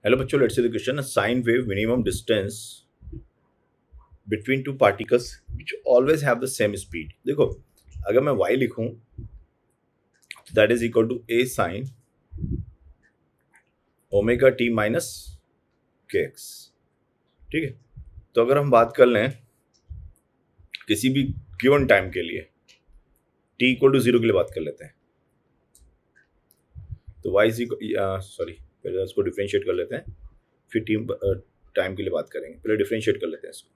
Hello बच्चों, let's see the question. Sine wave minimum distance between two particles which always have the same speed. देखो, अगर मैं y लिखूं that is equal to a sine omega t minus k x. ठीक है, तो अगर हम बात कर लें किसी भी गिवन टाइम के लिए t इक्वल टू 0 के लिए बात कर लेते हैं, तो y पहले इसको डिफरेंशिएट कर लेते हैं, फिर टाइम के लिए बात करेंगे. पहले डिफरेंशिएट कर लेते हैं इसको.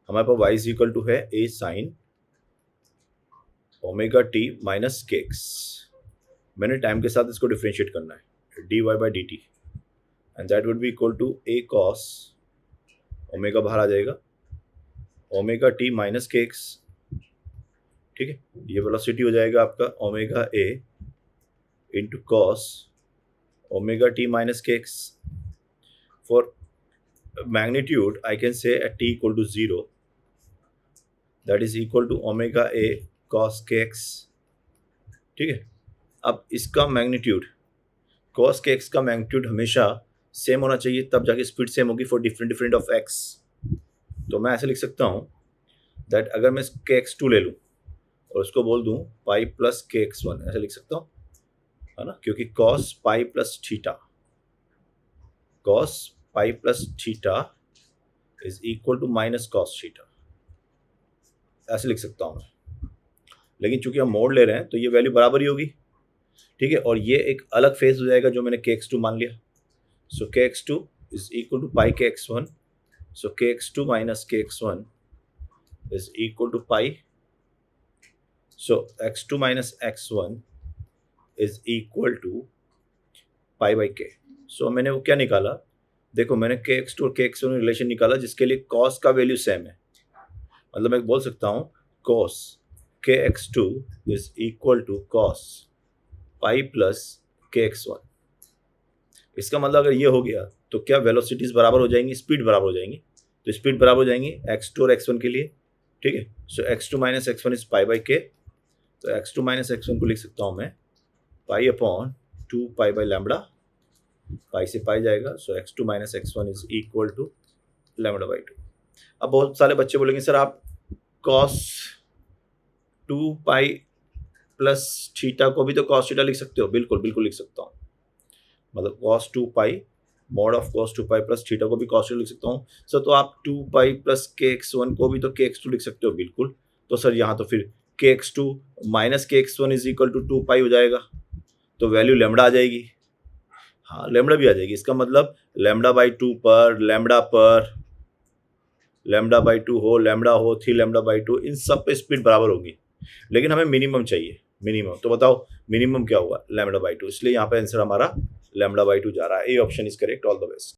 हमारे पास y इज इक्वल टू है a sine omega t minus k x. मैंने टाइम के साथ इसको डिफरेंशिएट करना है, d y by d t, and that would be equal to A cos omega बाहर आ जाएगा omega t minus k x. ठीक है, ये वेलोसिटी हो जाएगा आपका omega A into cos omega t minus k x. For magnitude I can say at t equal to 0 that is equal to omega a cos kx. ठीक है, अब इसका मैग्नीट्यूड cos kx का मैग्नीट्यूड हमेशा same होना चाहिए, तब जाके स्पीड सेम होगी फॉर डिफरेंट ऑफ x. तो मैं ऐसे लिख सकता हूँ दैट अगर मैं kx2 ले लूँ और उसको बोल दूँ पाई प्लस kx1, ऐसे लिख सकता हूँ, है ना, क्योंकि cos pi plus theta cos pi plus theta is equal to minus cos theta, ऐसे लिख सकता हूँ मैं. लेकिन चूंकि हम मोड ले रहे हैं तो ये वैल्यू बराबर ही होगी. ठीक है, और ये एक अलग फेज हो जाएगा जो मैंने kx2 मान लिया. So kx2 is equal to pi kx1. So kx2 minus kx1 is equal to pi. So x2 minus x1 is equal to pi by k. So मैंने वो क्या निकाला, देखो मैंने kx2 और kx1 रिलेशन निकाला जिसके लिए cos का वैल्यू सेम है. मतलब मैं बोल सकता हूँ cos kx2 is equal to cos pi plus kx1. इसका मतलब अगर ये हो गया तो क्या वेलोसिटीज बराबर हो जाएंगी, स्पीड बराबर हो जाएंगी. तो स्पीड बराबर हो जाएंगी x2 और x1 के लिए. ठीक है, सो x2 minus x1 is pi by k. तो x2 माइनस x1 को लिख सकता हूँ मैं pi upon 2 pi by lambda, pi से पाई जाएगा. So x2 minus x1 is equal to lambda by 2. अब बहुत सारे बच्चे बोलेंगे सर आप cos 2 पाई प्लस थीटा को भी तो cos थीटा लिख सकते हो. बिल्कुल बिल्कुल लिख सकता हूँ, मतलब cos 2 pi mod of cos 2 pi plus theta को भी cos थीटा लिख सकता हूँ. सर तो आप 2 पाई प्लस kx1 को भी तो kx2 लिख सकते हो. बिल्कुल. तो सर यहाँ तो फिर kx2 minus kx1 is equal to 2 pi हो जाएगा, तो वैल्यू लैम्बडा आ जाएगी. हाँ, लैम्बडा भी आ जाएगी. इसका मतलब लैम्बडा बाई 2 पर लैम्बडा बाई 2 हो, लैम्बडा हो 3 लैम्बडा बाई 2, इन सब पे स्पीड बराबर होगी. लेकिन हमें मिनिमम चाहिए, मिनिमम. तो बताओ मिनिमम क्या हुआ, लैम्बडा बाई 2. इसलिए यहाँ पे आंसर हमारा लैम्बडा बाई 2 जा रहा है. A option is correct. All the best.